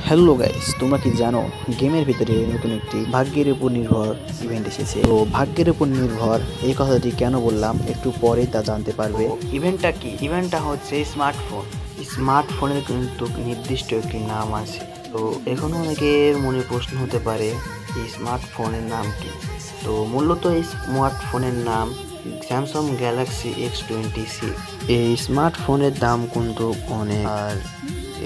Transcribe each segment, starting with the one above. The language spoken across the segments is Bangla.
হ্যালো গাইস, তোমরা কি জানো গেমের ভিতরে নতুন একটি ভাগ্যের উপর নির্ভর ইভেন্ট এসেছে। তো ভাগ্যের উপর নির্ভর এই কথাটি কেন বললাম একটু পরে তা জানতে পারবে। ইভেন্টটা কি? ইভেন্টটা হচ্ছে স্মার্টফোন। স্মার্টফোনের কিন্তু নির্দিষ্ট একটি নাম আছে। তো এখন অনেকের মনে প্রশ্ন হতে পারে এই স্মার্টফোনের নাম কি। তো মূলত এই স্মার্টফোনের নাম স্যামসাং গ্যালাক্সি X26। এই স্মার্টফোনের দাম কিন্তু অনেক, আর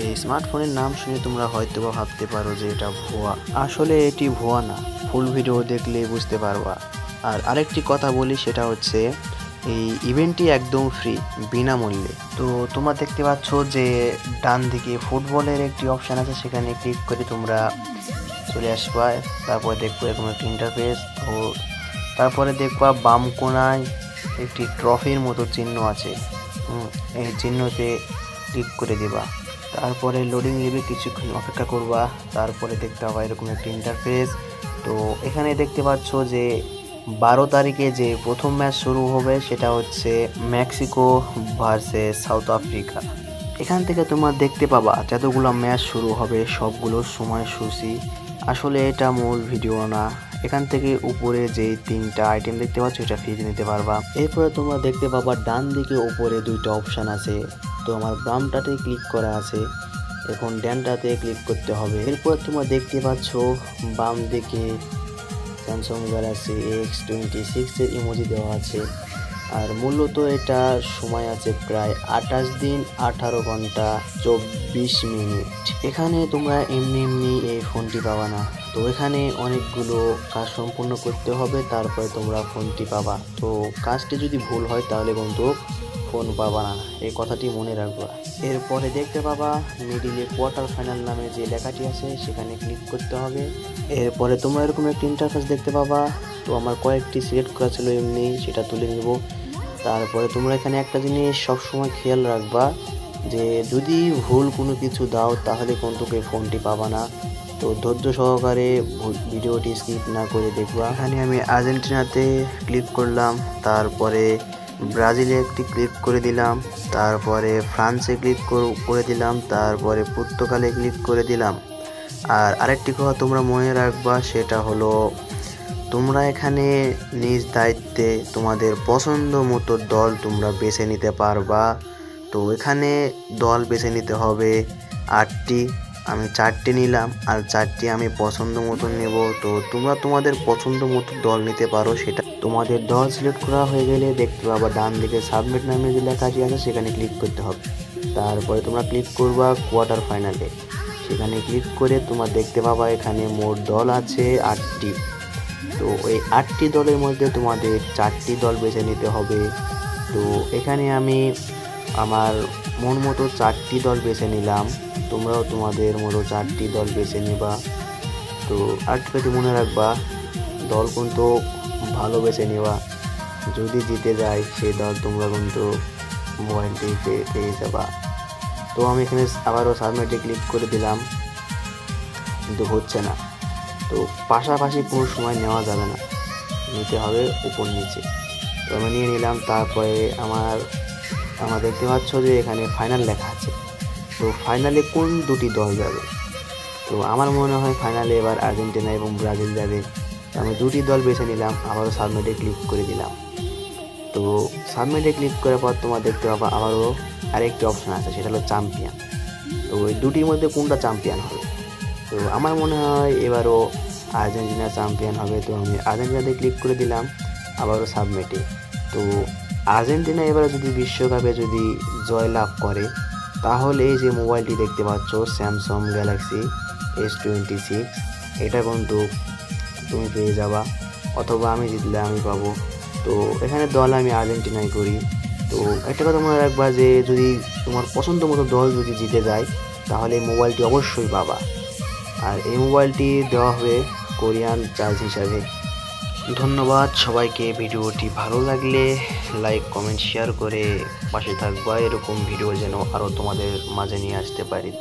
এই স্মার্টফোনের নাম শুনে তোমরা হয়তো বা ভাবতে পারো যে এটা ভুয়া। আসলে এটি ভুয়া না, ফুল ভিডিও দেখলে বুঝতে পারবা। আর আরেকটি কথা বলি, সেটা হচ্ছে এই ইভেন্টটি একদম ফ্রি, বিনামূল্যে। তো তোমরা দেখতে পাচ্ছ যে ডান দিকে ফুটবলের একটি অপশান আছে, সেখানে ক্লিক করে তোমরা চলে আসবা। তারপরে দেখবো এরকম একটি ইন্টারফেস। ও তারপরে দেখবা বাম কোণায় একটি ট্রফির মতো চিহ্ন আছে। এই চিহ্নতে ক্লিক করে দেবা। তারপরে লোডিং নেবে, কিছুক্ষণ অপেক্ষা করবা। তারপরে দেখতে পাবা এরকম একটি ইন্টারফেস। তো এখানে দেখতে পাচ্ছ যে 12 তারিখে যে প্রথম ম্যাচ শুরু হবে সেটা হচ্ছে মেক্সিকো ভার্সেস সাউথ আফ্রিকা। এখান থেকে তোমরা দেখতে পাবা যতগুলো ম্যাচ শুরু হবে সবগুলোর সময়সূচি। আসলে এটা মূল ভিডিও না। এখান থেকে উপরে যে 3টা আইটেম দেখতে পাচ্ছ এটা ফ্রিতে নিতে পারবা। এরপরে তোমরা দেখতে পাবা ডান দিকে উপরে 2টা অপশান আছে। তো আমার বামটাতে ক্লিক করা আছে, এখন ডানটাতে ক্লিক করতে হবে। এরপর তোমরা দেখতে পাচ্ছ বাম দিকে স্যামসাং গ্যালাক্সি X26 এর ইমোজি দেওয়া আছে। আর মূলত এটা সময় আছে প্রায় 28 দিন 18 ঘন্টা 24 মিনিট। এখানে তোমরা এমনি এই ফোনটি পাবা না। তো এখানে অনেকগুলো কাজ সম্পূর্ণ করতে হবে, তারপরে তোমরা ফোনটি পাবা। তো কাজটি যদি ভুল হয় তাহলে কিন্তু ফোন পাবা না, এই কথাটি মনে রাখবা। এরপরে দেখতে পাবা মিডিলে কোয়ার্টার ফাইনাল নামে যে লেখাটি আছে সেখানে ক্লিক করতে হবে। এরপরে তোমরা এরকম একটা ইন্টারফেস দেখতে পাবা। তো আমার কয়েকটি সিলেক্ট করা ছিল, এমনি সেটা তুলে নিব। তারপরে তোমরা এখানে একটা জিনিস সবসময় খেয়াল রাখবা যে যদি ভুল কোনো কিছু দাও তাহলে কিন্তু ফোনটি পাবা না। তো ধৈর্য সহকারে ভিডিওটি স্কিপ না করে দেখবা। এখানে আমি আর্জেন্টিনাতে ক্লিক করলাম, তারপরে ব্রাজিলে একটি ক্লিক করে দিলাম, তারপরে ফ্রান্সে ক্লিক করে দিলাম, তারপরে পর্তুগালে ক্লিক করে দিলাম। আর আরেকটি কথা তোমরা মনে রাখবা, সেটা হলো তোমরা এখানে নিজ দায়িত্বে তোমাদের পছন্দ মতো দল তোমরা বেছে নিতে পারবা। তো এখানে দল বেছে নিতে হবে 8টি, আমি 4টি নিলাম, আর 4টি আমি পছন্দ মতো নেব। তো তোমরা তোমাদের পছন্দ মতো দল নিতে পারো। সেটা তোমাদের দল সিলেক্ট করা হয়ে গেলে দেখতে পাবা ডান দিকে সাবমিট নামে যে লেখাটি আছে সেখানে ক্লিক করতে হবে। তারপরে তোমরা ক্লিক করবা কোয়ার্টার ফাইনালে, সেখানে ক্লিক করে তোমরা দেখতে পাবা এখানে মোট দল আছে 8টি। তো এই 8টি দলের মধ্যে তোমাদের 4টি দল বেছে নিতে হবে। তো এখানে আমি আমার মন মতো 4টি দল বেছে নিলাম, তোমরাও তোমাদের মতো 4টি দল বেছে নিবা। তো আরেকটি কথা মনে রাখবা, দল কিন্তু ভালো বেছে নিবা, যদি জিতে যায় সেই দল তোমরা কিন্তু মোবাইলটি পেয়ে যাবা। তো আমি এখানে আবারও সাবমিটে ক্লিক করে দিলাম, কিন্তু হচ্ছে না। তো পাশাপাশি কোনো সময় নেওয়া যাবে না, নিতে হবে উপর নিচে। তো আমি নিয়ে নিলাম। তারপরে আমার দেখতে পাচ্ছ যে এখানে ফাইনাল লেখা আছে। তো ফাইনালে কোন 2টি দল যাবে? তো আমার মনে হয় ফাইনালে এবার আর্জেন্টিনা এবং ব্রাজিল যাবে। তো আমি 2টি দল বেছে নিলাম, আবারও সাবমিটে ক্লিক করে দিলাম। তো সাবমিটে ক্লিক করার পর তোমার দেখতে পাবা আবারও আরেকটি অপশান আছে, সেটা হলো চ্যাম্পিয়ন। তো ওই 2টির মধ্যে কোনটা চ্যাম্পিয়ন হবে? তো আমার মনে হয় এবারও আর্জেন্টিনা চ্যাম্পিয়ন হবে। তো আমি আর্জেন্টিনাতে ক্লিক করে দিলাম, আবারও সাবমিটে। তো আর্জেন্টিনা এবারে যদি বিশ্বকাপে যদি জয়লাভ করে তাহলে এই যে মোবাইলটি দেখতে পাচ্ছ স্যামসাং গ্যালাক্সি S26, এটা কিন্তু তুমি পেয়ে যাবা, অথবা আমি জিতলে আমি পাবো। তো এখানে দল আমি আর্জেন্টিনাই করি। তো একটা কথা মনে রাখবা যে যদি তোমার পছন্দ মতো দল যদি জিতে যায় তাহলে এই মোবাইলটি অবশ্যই পাবা। আর এই মোবাইলটি দেওয়া হবে কোরিয়ান চার্জ হিসাবে। ধন্যবাদ সবাইকে। ভিডিওটি ভালো লাগলে লাইক কমেন্ট শেয়ার করে পাশে থাকবা, এরকম ভিডিও যেন আরও তোমাদের মাঝে নিয়ে আসতে পারি।